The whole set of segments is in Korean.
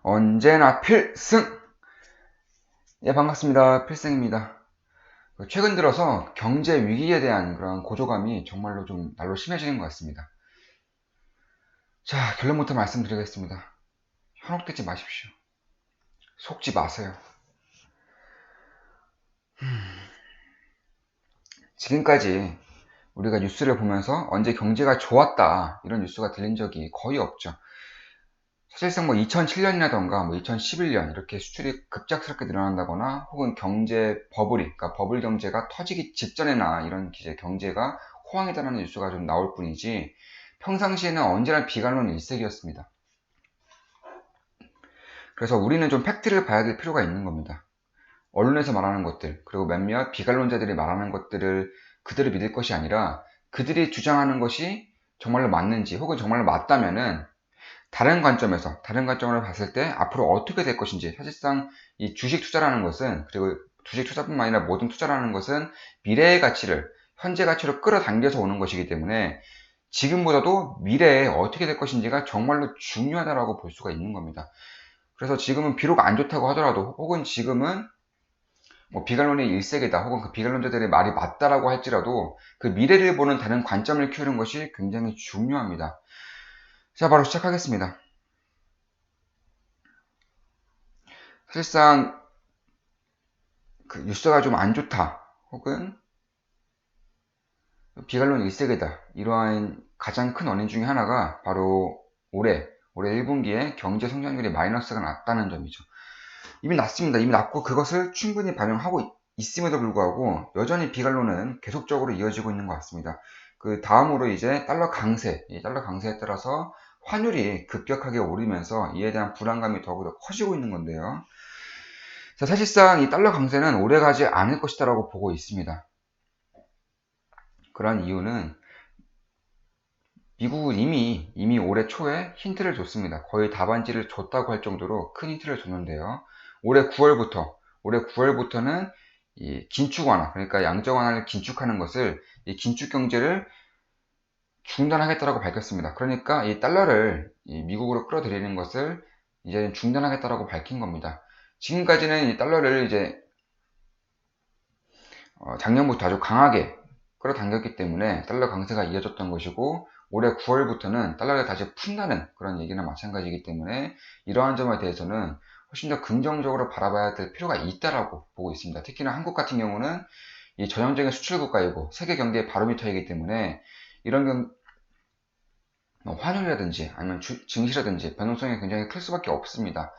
언제나 필승! 예, 반갑습니다. 필승입니다. 최근 들어서 경제 위기에 대한 그런 고조감이 정말로 좀 날로 심해지는 것 같습니다. 자, 결론부터 말씀드리겠습니다. 현혹되지 마십시오. 속지 마세요. 지금까지 우리가 뉴스를 보면서 언제 경제가 좋았다 이런 뉴스가 들린 적이 거의 없죠. 사실상 뭐 2007년이라던가 뭐 2011년 이렇게 수출이 급작스럽게 늘어난다거나 혹은 경제 버블이, 그러니까 버블 경제가 터지기 직전에나 이런 이제 경제가 호황이다라는 뉴스가 좀 나올 뿐이지 평상시에는 언제나 비관론 일색이었습니다. 그래서 우리는 좀 팩트를 봐야 될 필요가 있는 겁니다. 언론에서 말하는 것들, 그리고 몇몇 비관론자들이 말하는 것들을 그대로 믿을 것이 아니라 그들이 주장하는 것이 정말로 맞는지 혹은 정말로 맞다면은 다른 관점으로 봤을 때 앞으로 어떻게 될 것인지, 사실상 이 주식 투자라는 것은, 그리고 주식 투자뿐만 아니라 모든 투자라는 것은 미래의 가치를 현재 가치로 끌어당겨서 오는 것이기 때문에 지금보다도 미래에 어떻게 될 것인지가 정말로 중요하다고 볼 수가 있는 겁니다. 그래서 지금은 비록 안 좋다고 하더라도, 혹은 지금은 뭐 비관론이 일색이다, 혹은 그 비관론자들의 말이 맞다라고 할지라도 그 미래를 보는 다른 관점을 키우는 것이 굉장히 중요합니다. 자, 바로 시작하겠습니다. 사실상 그 뉴스가 좀 안 좋다, 혹은 비관론 일색이다, 이러한 가장 큰 원인 중에 하나가 바로 올해 1분기에 경제 성장률이 마이너스가 났다는 점이죠. 이미 났습니다. 이미 났고 그것을 충분히 반영하고 있음에도 불구하고 여전히 비관론은 계속적으로 이어지고 있는 것 같습니다. 그 다음으로 이제 달러 강세, 이 달러 강세에 따라서 환율이 급격하게 오르면서 이에 대한 불안감이 더욱더 커지고 있는 건데요. 자, 사실상 이 달러 강세는 오래가지 않을 것이다라고 보고 있습니다. 그런 이유는 미국은 이미 올해 초에 힌트를 줬습니다. 거의 답안지를 줬다고 할 정도로 큰 힌트를 줬는데요. 올해 9월부터는 이 긴축 완화, 그러니까 양적 완화를 긴축하는 것을, 이 긴축 경제를 중단하겠다라고 밝혔습니다. 그러니까 이 달러를 이 미국으로 끌어들이는 것을 이제는 중단하겠다라고 밝힌 겁니다. 지금까지는 이 달러를 이제 작년부터 아주 강하게 끌어당겼기 때문에 달러 강세가 이어졌던 것이고, 올해 9월부터는 달러를 다시 푼다는 그런 얘기나 마찬가지이기 때문에 이러한 점에 대해서는 훨씬 더 긍정적으로 바라봐야 될 필요가 있다라고 보고 있습니다. 특히나 한국 같은 경우는 이 전형적인 수출 국가이고 세계 경제의 바로미터이기 때문에 이런 환율이라든지 아니면 증시라든지 변동성이 굉장히 클 수밖에 없습니다.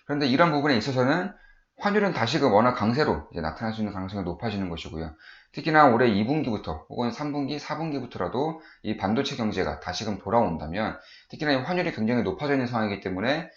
그런데 이런 부분에 있어서는 환율은 다시금 워낙 강세로 이제 나타날 수 있는 가능성이 높아지는 것이고요. 특히나 올해 2분기부터 혹은 3분기, 4분기부터라도 이 반도체 경제가 다시금 돌아온다면, 특히나 이 환율이 굉장히 높아져 있는 상황이기 때문에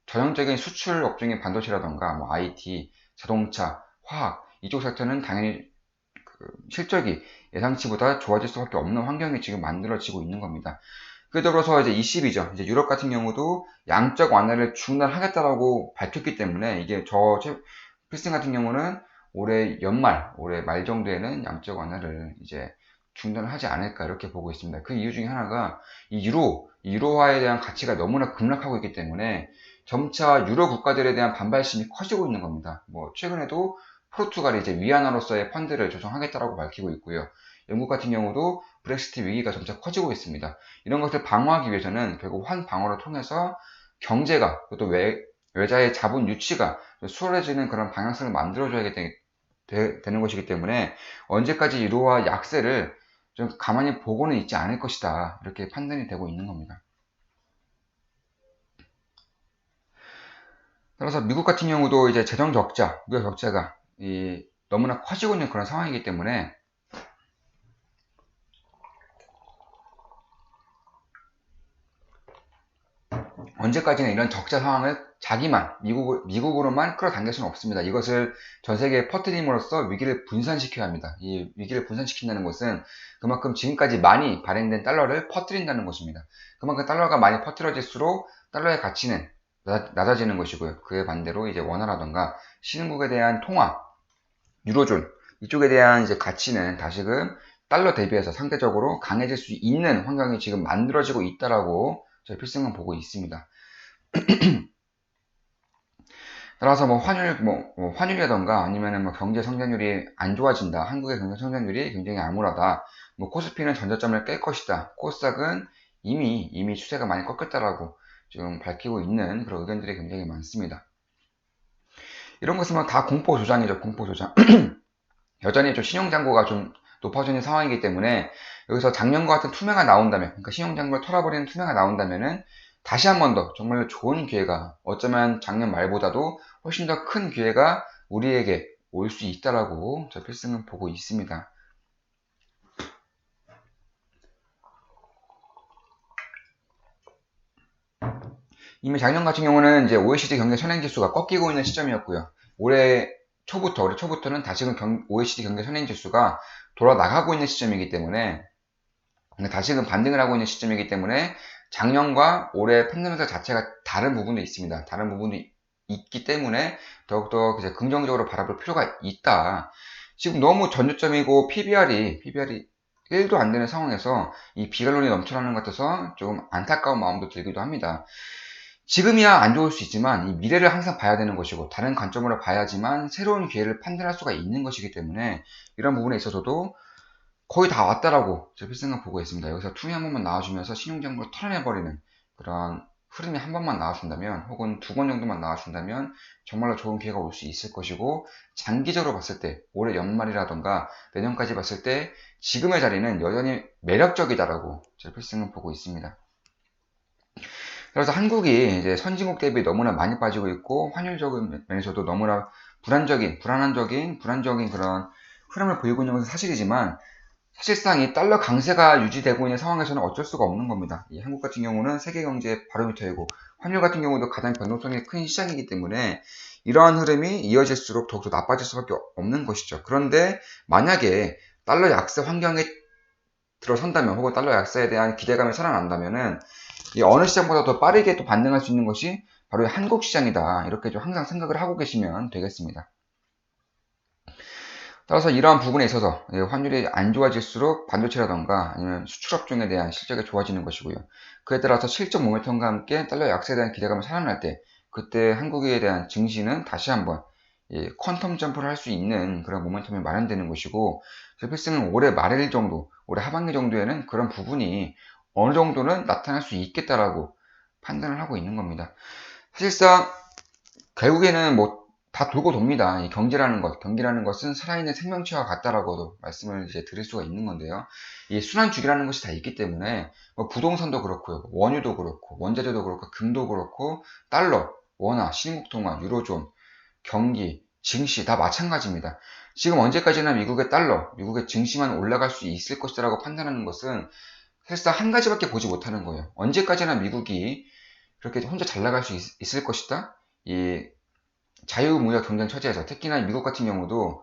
전형적인 수출 업종인 반도체라던가 뭐 IT, 자동차, 화학 이쪽 섹터는 당연히 그 실적이 예상치보다 좋아질 수밖에 없는 환경이 지금 만들어지고 있는 겁니다. 그러더불어서 이제 20이죠. 이제 유럽 같은 경우도 양적 완화를 중단하겠다라고 밝혔기 때문에 이게 필승 같은 경우는 올해 말 정도에는 양적 완화를 이제 중단하지 않을까 이렇게 보고 있습니다. 그 이유 중에 하나가 이 유로화에 대한 가치가 너무나 급락하고 있기 때문에 점차 유로 국가들에 대한 반발심이 커지고 있는 겁니다. 뭐 최근에도 포르투갈이 이제 위안화로서의 펀드를 조성하겠다라고 밝히고 있고요. 영국 같은 경우도 브렉시트 위기가 점차 커지고 있습니다. 이런 것을 방어하기 위해서는 결국 환방어를 통해서 경제가, 또 외자의 자본 유치가 수월해지는 그런 방향성을 만들어줘야 되는 것이기 때문에 언제까지 유로화 약세를 좀 가만히 보고는 있지 않을 것이다, 이렇게 판단이 되고 있는 겁니다. 따라서 미국 같은 경우도 이제 무역 적자가 너무나 커지고 있는 그런 상황이기 때문에 언제까지나 이런 적자 상황을 미국으로만 끌어당길 수는 없습니다. 이것을 전 세계에 퍼뜨림으로써 위기를 분산시켜야 합니다. 이 위기를 분산시킨다는 것은 그만큼 지금까지 많이 발행된 달러를 퍼뜨린다는 것입니다. 그만큼 달러가 많이 퍼뜨려질수록 달러의 가치는 낮아지는 것이고요. 그에 반대로 이제 원화라던가 신흥국에 대한 통화, 유로존 이쪽에 대한 이제 가치는 다시금 달러 대비해서 상대적으로 강해질 수 있는 환경이 지금 만들어지고 있다라고 저희 필승은 보고 있습니다. 따라서 환율이라던가 아니면은 뭐 경제 성장률이 안 좋아진다. 한국의 경제 성장률이 굉장히 암울하다. 뭐 코스피는 전저점을 깰 것이다. 코스닥은 이미 추세가 많이 꺾였다라고 지금 밝히고 있는 그런 의견들이 굉장히 많습니다. 이런 것은 뭐 다 공포 조장이죠. 공포 조장. 여전히 좀 신용잔고가 좀 높아지는 상황이기 때문에 여기서 작년과 같은 투매가 나온다면, 그러니까 신용잔고를 털어버리는 투매가 나온다면은 다시 한 번 더 정말로 좋은 기회가, 어쩌면 작년 말보다도 훨씬 더 큰 기회가 우리에게 올 수 있다라고 저 필승은 보고 있습니다. 이미 작년 같은 경우는 이제 OECD 경제 선행지수가 꺾이고 있는 시점이었고요. 올해 초부터는 다시금 OECD 경제 선행지수가 돌아 나가고 있는 시점이기 때문에, 다시금 반등을 하고 있는 시점이기 때문에 작년과 올해 펀더멘털 자체가 다른 부분도 있습니다. 다른 부분도 있기 때문에 더욱더 이제 긍정적으로 바라볼 필요가 있다. 지금 너무 전저점이고 PBR이 1도 안 되는 상황에서 이 비관론이 넘쳐나는 것 같아서 조금 안타까운 마음도 들기도 합니다. 지금이야 안 좋을 수 있지만 이 미래를 항상 봐야 되는 것이고 다른 관점으로 봐야지만 새로운 기회를 판단할 수가 있는 것이기 때문에 이런 부분에 있어서도 거의 다 왔다라고 제 필승을 보고 있습니다. 여기서 투미 한 번만 나와주면서 신용정보를 털어내버리는 그런 흐름이 한 번만 나와준다면, 혹은 두 번 정도만 나와준다면 정말로 좋은 기회가 올 수 있을 것이고, 장기적으로 봤을 때 올해 연말이라던가 내년까지 봤을 때 지금의 자리는 여전히 매력적이다라고 제 필승은 보고 있습니다. 그래서 한국이 이제 선진국 대비 너무나 많이 빠지고 있고, 환율적인 면에서도 너무나 불안정적인 그런 흐름을 보이고 있는 것은 사실이지만, 사실상 이 달러 강세가 유지되고 있는 상황에서는 어쩔 수가 없는 겁니다. 이 한국 같은 경우는 세계 경제의 바로미터이고, 환율 같은 경우도 가장 변동성이 큰 시장이기 때문에 이러한 흐름이 이어질수록 더욱더 나빠질 수밖에 없는 것이죠. 그런데 만약에 달러 약세 환경에 들어선다면, 혹은 달러 약세에 대한 기대감이 살아난다면은 이 어느 시장보다 더 빠르게 또 반등할 수 있는 것이 바로 한국 시장이다. 이렇게 좀 항상 생각을 하고 계시면 되겠습니다. 따라서 이러한 부분에 있어서 환율이 안 좋아질수록 반도체라던가 아니면 수출업종에 대한 실적이 좋아지는 것이고요. 그에 따라서 실적 모멘텀과 함께 달러 약세에 대한 기대감이 살아날 때, 그때 한국에 대한 증시는 다시 한번 퀀텀 점프를 할 수 있는 그런 모멘텀이 마련되는 것이고, 필승은 올해 말일 정도, 올해 하반기 정도에는 그런 부분이 어느 정도는 나타날 수 있겠다라고 판단을 하고 있는 겁니다. 사실상 결국에는 뭐 다 돌고 돕니다. 이 경기라는 것은 살아있는 생명체와 같다라고도 말씀을 이제 드릴 수가 있는 건데요. 이 순환주기라는 것이 다 있기 때문에 뭐 부동산도 그렇고요, 원유도 그렇고, 원자재도 그렇고, 금도 그렇고, 달러, 원화, 신흥국통화, 유로존, 경기, 증시 다 마찬가지입니다. 지금 언제까지나 미국의 달러, 미국의 증시만 올라갈 수 있을 것이라고 판단하는 것은 사실상 한 가지밖에 보지 못하는 거예요. 언제까지나 미국이 그렇게 혼자 잘 나갈 수 있을 것이다. 이 자유무역 경쟁 처지에서, 특히나 미국 같은 경우도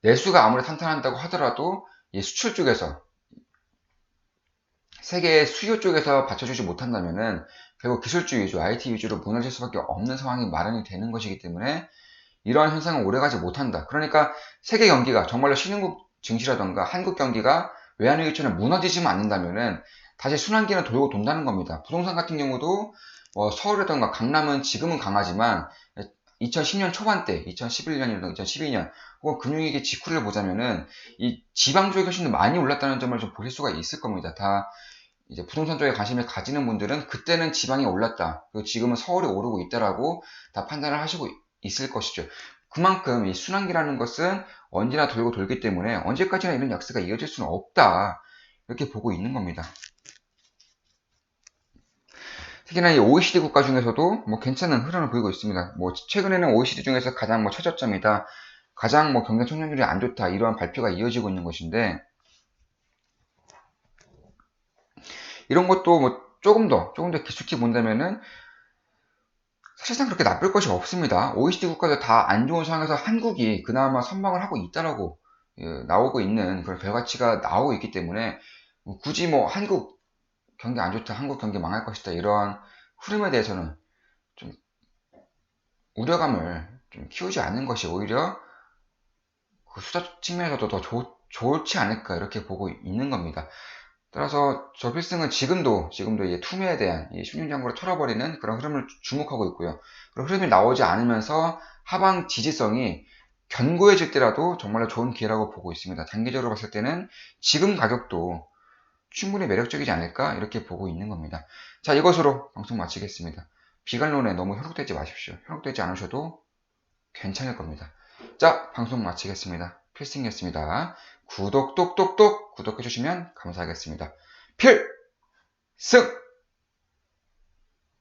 내수가 아무리 탄탄한다고 하더라도 이 수출 쪽에서, 세계 수요 쪽에서 받쳐주지 못한다면은 결국 기술주 위주, IT 위주로 무너질 수밖에 없는 상황이 마련이 되는 것이기 때문에 이러한 현상은 오래가지 못한다. 그러니까 세계 경기가 정말로 신흥국 증시라던가 한국 경기가 외환위기처럼 무너지지만 않는다면은 다시 순환기는 돌고 돈다는 겁니다. 부동산 같은 경우도 서울이라던가 강남은 지금은 강하지만 2010년 초반때, 2011년이라든가 2012년 혹은 금융위기 직후를 보자면은 이 지방 쪽이 훨씬 더 많이 올랐다는 점을 좀 보실 수가 있을 겁니다. 다 이제 부동산 쪽에 관심을 가지는 분들은 그때는 지방이 올랐다, 그리고 지금은 서울이 오르고 있다라고 다 판단을 하시고 있을 것이죠. 그만큼 이 순환기라는 것은 언제나 돌고 돌기 때문에 언제까지나 이런 약세가 이어질 수는 없다, 이렇게 보고 있는 겁니다. 특히나 이 OECD 국가 중에서도 뭐 괜찮은 흐름을 보이고 있습니다. 뭐 최근에는 OECD 중에서 가장 뭐 최저점이다, 가장 뭐 경제 성장률이 안 좋다, 이러한 발표가 이어지고 있는 것인데, 이런 것도 뭐 조금 더 깊숙이 본다면은 사실상 그렇게 나쁠 것이 없습니다. OECD 국가들 다 안 좋은 상황에서 한국이 그나마 선방을 하고 있다라고 나오고 있는 그런 결과치가 나오고 있기 때문에, 굳이 뭐 한국 경기 안 좋다, 한국 경기 망할 것이다, 이러한 흐름에 대해서는 좀 우려감을 좀 키우지 않는 것이 오히려 그 수자 측면에서도 더 좋지 않을까, 이렇게 보고 있는 겁니다. 따라서 저 필승은 지금도 이제 투매에 대한 이 십륜장구를 털어버리는 그런 흐름을 주목하고 있고요. 그런 흐름이 나오지 않으면서 하방 지지성이 견고해질 때라도 정말로 좋은 기회라고 보고 있습니다. 단기적으로 봤을 때는 지금 가격도 충분히 매력적이지 않을까 이렇게 보고 있는 겁니다. 자, 이것으로 방송 마치겠습니다. 비관론에 너무 현혹되지 마십시오. 현혹되지 않으셔도 괜찮을 겁니다. 자, 방송 마치겠습니다. 필승이었습니다. 구독 똑똑똑 구독해주시면 감사하겠습니다. 필승!